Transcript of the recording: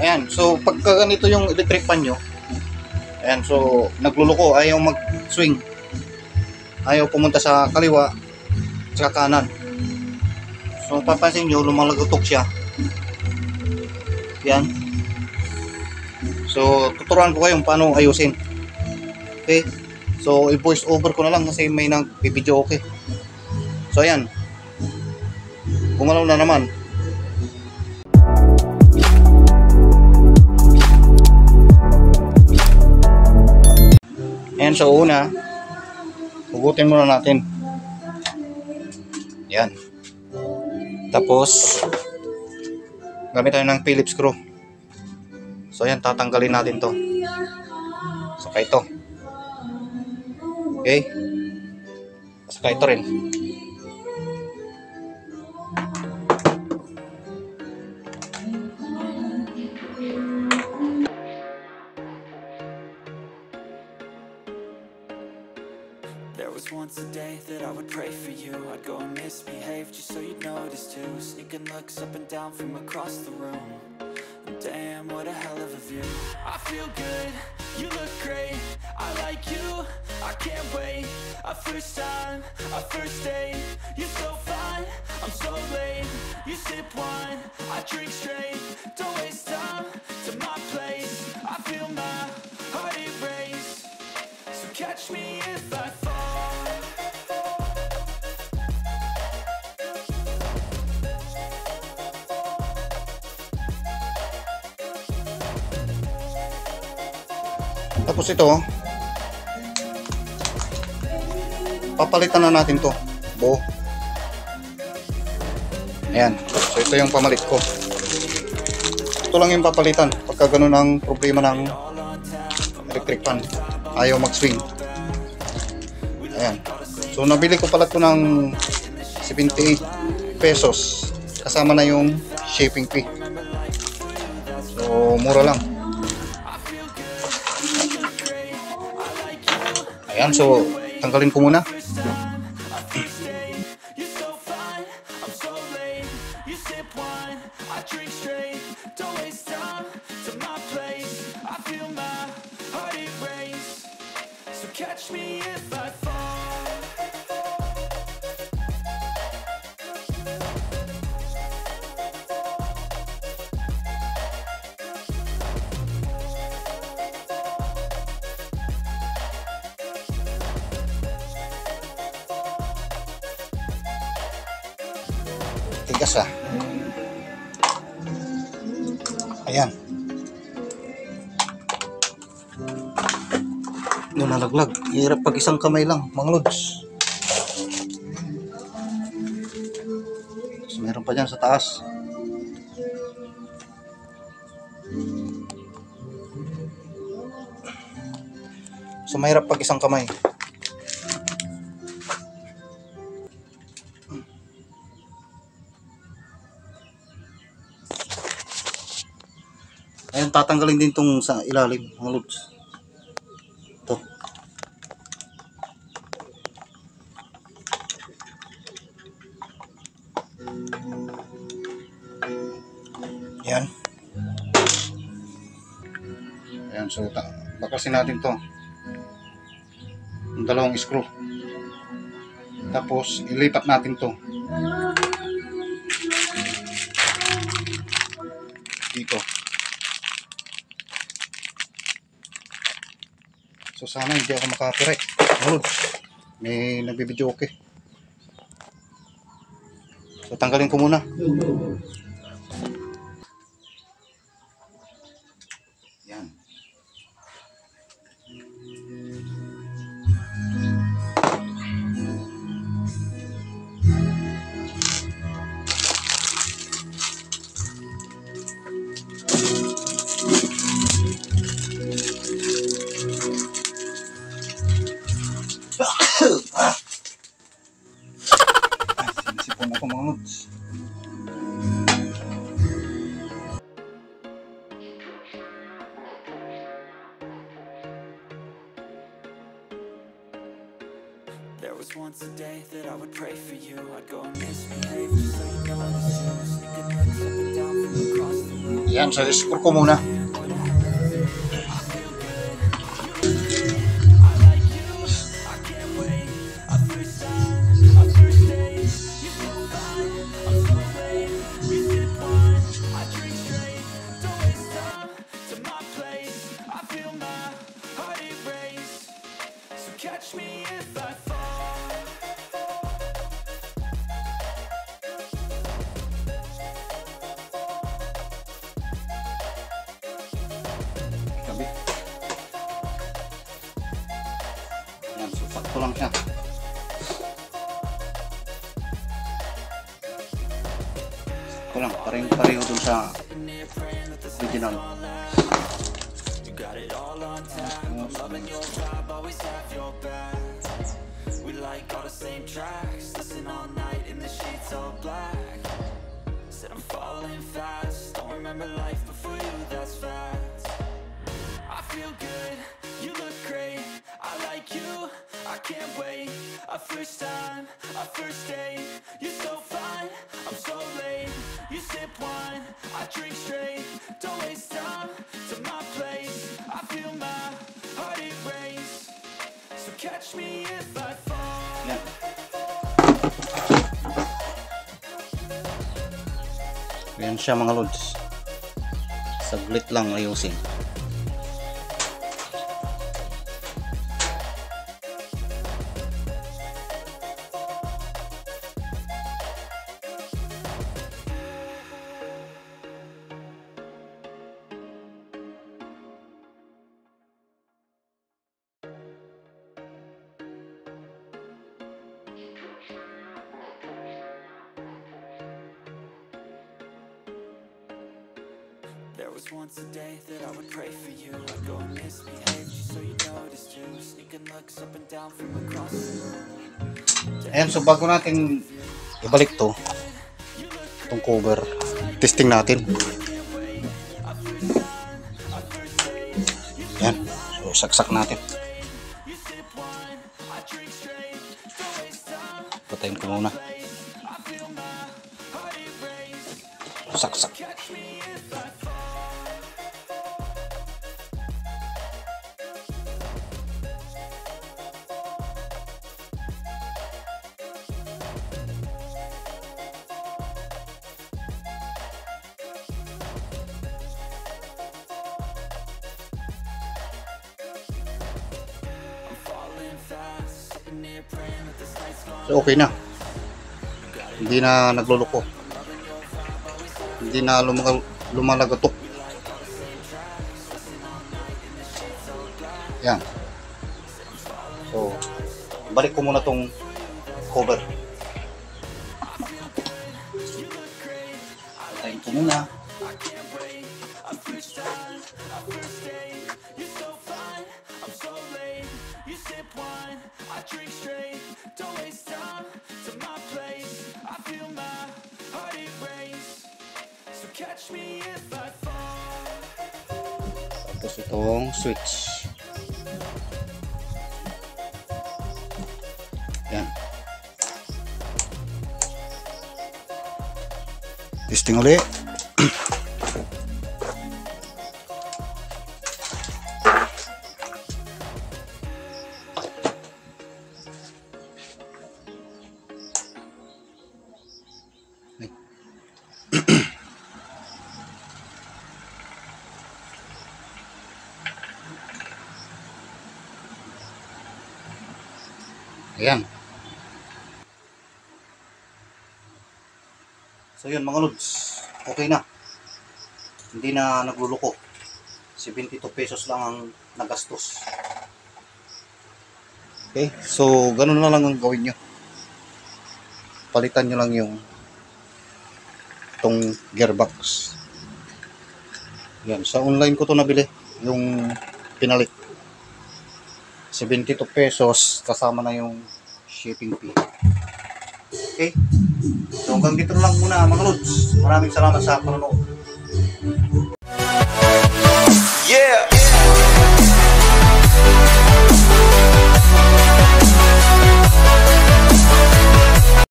Ayan, so pagka ganito yung electric fan nyo, ayan, so nagluluko, ayaw mag-swing, ayaw pumunta sa kaliwa sa kanan. So papansin nyo, lumalagotok siya. Yan. So tuturuan ko kayong paano ayusin. Okay, so i-voice over ko na lang kasi may nag-video. Okay, so ayan, gumalaw na naman. Ayan, so una, hugutin muna natin. Yan. Tapos, gamit tayo ng Phillips screw. So, ayan, tatanggalin natin to. Saka ito. Okay? Saka ito rin. There was once a day that I would pray for you. I'd go and misbehave just so you'd notice too. Sneaking looks up and down from across the room. Damn, what a hell of a view. I feel good, you look great. I like you, I can't wait. A first time, a first date. You're so fine, I'm so late. You sip wine, I drink straight. Don't waste time to my place. I feel my heart erase. So catch me if I fall. Tapos ito, papalitan na natin to buo. Ayan, so ito yung pamalit ko. Ito lang yung papalitan pagka ganun ang problema ng electric fan, ayaw mag-swing. Ayan, so nabili ko pala ito ng 78 pesos kasama na yung shipping fee. So mura lang. Ayan, so tanggalin ko muna. Catch me if I fall. Tigas ah. Ayan. Nalaglag. Hirap pag isang kamay lang, mga lods. So, meron pa dyan sa taas. So mahirap pag isang kamay. Ayan, tatanggalin din tong sa ilalim, mga lods. Ito. Ayan. Ayan, so bakasin natin to. Yung dalawang screw. Tapos ilipat natin to dito. So sana hindi ako makapirek. May nagbibidyo okay. So tanggalin ko muna. Yan. Sinisipon ako mga lods. There was once a day that I would pray for you. I'd go and misbehave just so you notice too. Sneaking looks up and down from across the room. Ayan, sa screw ko muna. Catch me if I fall. Gabi. Ayan, so sakto lang siya. Sakto lang, pareho dun sa original. We like all the same tracks, listen all night in the sheets all black. Said I'm falling fast, don't remember life before you, that's facts. I feel good, you look great, I like you, I can't wait. A first time, a first date, you're so fine, I'm so late. You sip wine, I drink straight, don't waste time to my place. I feel my heart erase, so catch me if I fall. Yan. Yan siya mga lods. Saglit lang ayusin. There was once a day that I would pray for you. I'd go and misbehave just so you noticed too. Sneaking looks up and down from across the room. Ayan, so bago natin ibalik to, itong cover, testing natin. Ayan, so saksak natin. Patayin ko muna. Saksak. So okay na. Hindi na nagluluko. Hindi na lumalagatok. Yan. So balik ko muna tong cover. Patayin ko muna. Catch me if I fall. Tapos itong switch. Yan. Testing ulit. Ayan. So yun mga lods, okay na. Hindi na nagluluko. 72 pesos lang ang nagastos. Okay, so ganun na lang ang gawin nyo. Palitan nyo lang yung itong gearbox. Yan, sa online ko to nabili, yung pinalit. 72 pesos kasama na yung shipping fee. Okay? So hanggang dito lang muna mga lods. Maraming salamat sa panonood. Yeah!